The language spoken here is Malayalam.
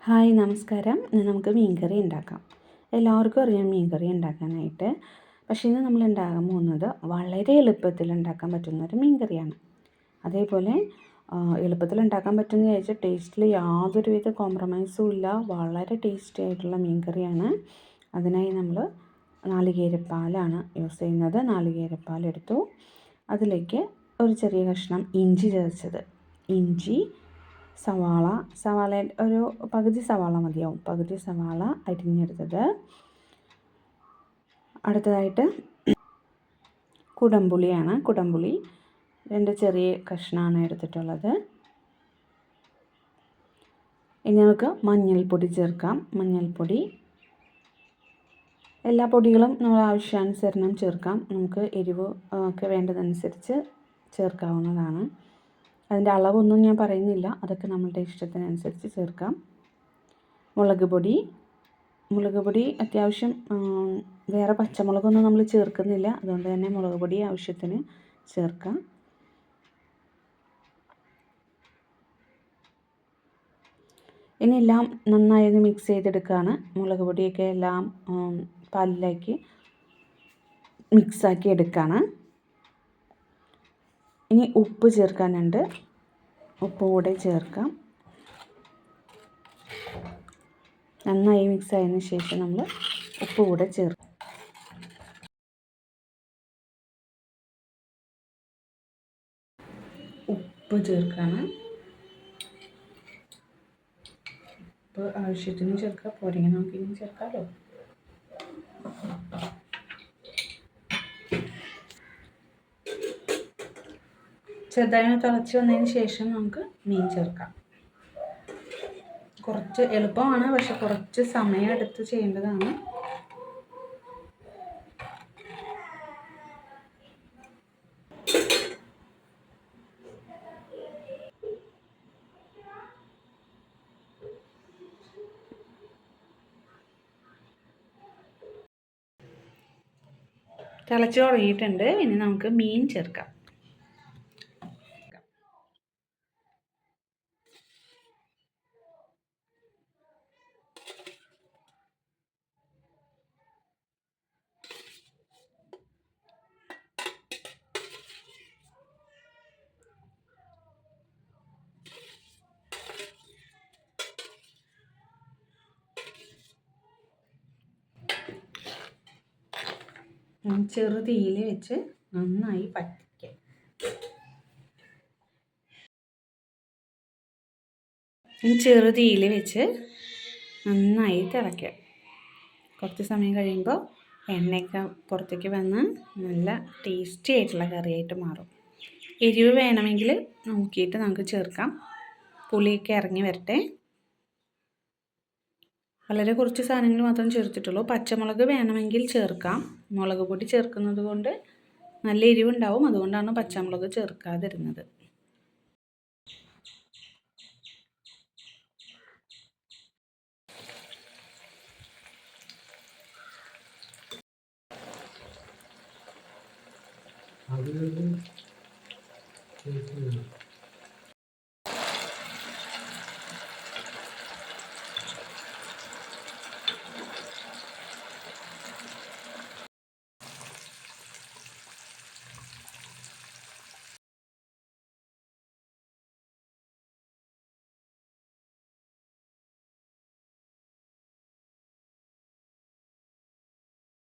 ഹായ് നമസ്കാരം. ഇന്ന് നമുക്ക് മീൻകറി ഉണ്ടാക്കാം. എല്ലാവർക്കും അറിയാം മീൻകറി ഉണ്ടാക്കാനായിട്ട്. പക്ഷേ ഇന്ന് നമ്മൾ ഉണ്ടാകാൻ പോകുന്നത് വളരെ എളുപ്പത്തിൽ ഉണ്ടാക്കാൻ പറ്റുന്നൊരു മീൻകറിയാണ്. അതേപോലെ എളുപ്പത്തിൽ ഉണ്ടാക്കാൻ പറ്റുമെന്ന് ചോദിച്ചാൽ ടേസ്റ്റിൽ യാതൊരുവിധ കോംപ്രമൈസും ഇല്ല. വളരെ ടേസ്റ്റി ആയിട്ടുള്ള മീൻകറിയാണ്. അതിനായി നമ്മൾ നാളികേരപ്പാലാണ് യൂസ് ചെയ്യുന്നത്. നാളികേരപ്പാലെടുത്തു. അതിലേക്ക് ഒരു ചെറിയ കഷ്ണം ഇഞ്ചി ചതച്ചത്, ഇഞ്ചി, സവാള ഒരു പകുതി സവാള മതിയാവും, പകുതി സവാള അരിഞ്ഞെടുത്തത്. അടുത്തതായിട്ട് കുടംപുളിയാണ്. കുടംപുളി 2 ചെറിയ കഷ്ണമാണ് എടുത്തിട്ടുള്ളത്. ഇനി നമുക്ക് മഞ്ഞൾപ്പൊടി ചേർക്കാം. മഞ്ഞൾപ്പൊടി എല്ലാ പൊടികളും നമ്മൾ ആവശ്യാനുസരണം ചേർക്കാം. നമുക്ക് എരിവ് ഒക്കെ വേണ്ടതനുസരിച്ച് ചേർക്കാവുന്നതാണ്. അതിൻ്റെ അളവൊന്നും ഞാൻ പറയുന്നില്ല, അതൊക്കെ നമ്മളുടെ ഇഷ്ടത്തിനനുസരിച്ച് ചേർക്കാം. മുളക് പൊടി അത്യാവശ്യം, വേറെ പച്ചമുളകൊന്നും നമ്മൾ ചേർക്കുന്നില്ല, അതുകൊണ്ട് തന്നെ മുളക് പൊടി ആവശ്യത്തിന് ചേർക്കാം. ഇനി എല്ലാം നന്നായി ഒന്ന് മിക്സ് ചെയ്തെടുക്കുകയാണ്. മുളക് പൊടിയൊക്കെ എല്ലാം പാലിലേക്ക് മിക്സാക്കി എടുക്കുകയാണ്. ഇനി ഉപ്പ് ചേർക്കാനുണ്ട്, ഉപ്പ് കൂടെ ചേർക്കാം. നന്നായി മിക്സ് ആയതിനു ശേഷം നമ്മൾ ഉപ്പ് കൂടെ ചേർക്കും. ഉപ്പ് ചേർക്കാണ്. ഉപ്പ് ആവശ്യത്തിന് ചേർക്കാം, പോരെങ്കിൽ നമുക്ക് ഇനി ചേർക്കാമല്ലോ. ചെറുതായി തിളച്ച് വന്നതിന് ശേഷം നമുക്ക് മീൻ ചേർക്കാം. കുറച്ച് എളുപ്പമാണ്, പക്ഷെ കുറച്ച് സമയം എടുത്ത് ചെയ്യേണ്ടതാണ്. തിളച്ച് തുടങ്ങിയിട്ടുണ്ട്. ഇനി നമുക്ക് മീൻ ചേർക്കാം. ചെറുതീയിൽ വെച്ച് നന്നായി പറ്റിക്കാം. ചെറുതീയിൽ വെച്ച് നന്നായി തിളയ്ക്കാം. കുറച്ച് സമയം കഴിയുമ്പോൾ എണ്ണയൊക്കെ പുറത്തേക്ക് വന്ന് നല്ല ടേസ്റ്റി ആയിട്ടുള്ള കറിയായിട്ട് മാറും. എരിവ് വേണമെങ്കിൽ നോക്കിയിട്ട് നമുക്ക് ചേർക്കാം. പുളിയൊക്കെ ഇറങ്ങി വരട്ടെ. വളരെ കുറച്ച് സാധനങ്ങൾ മാത്രം ചേർത്തിട്ടുള്ളൂ. പച്ചമുളക് വേണമെങ്കിൽ ചേർക്കാം. മുളക് പൊടി ചേർക്കുന്നത് കൊണ്ട് നല്ല എരിവുണ്ടാവും, അതുകൊണ്ടാണ് പച്ചമുളക് ചേർക്കാതിരുന്നത്.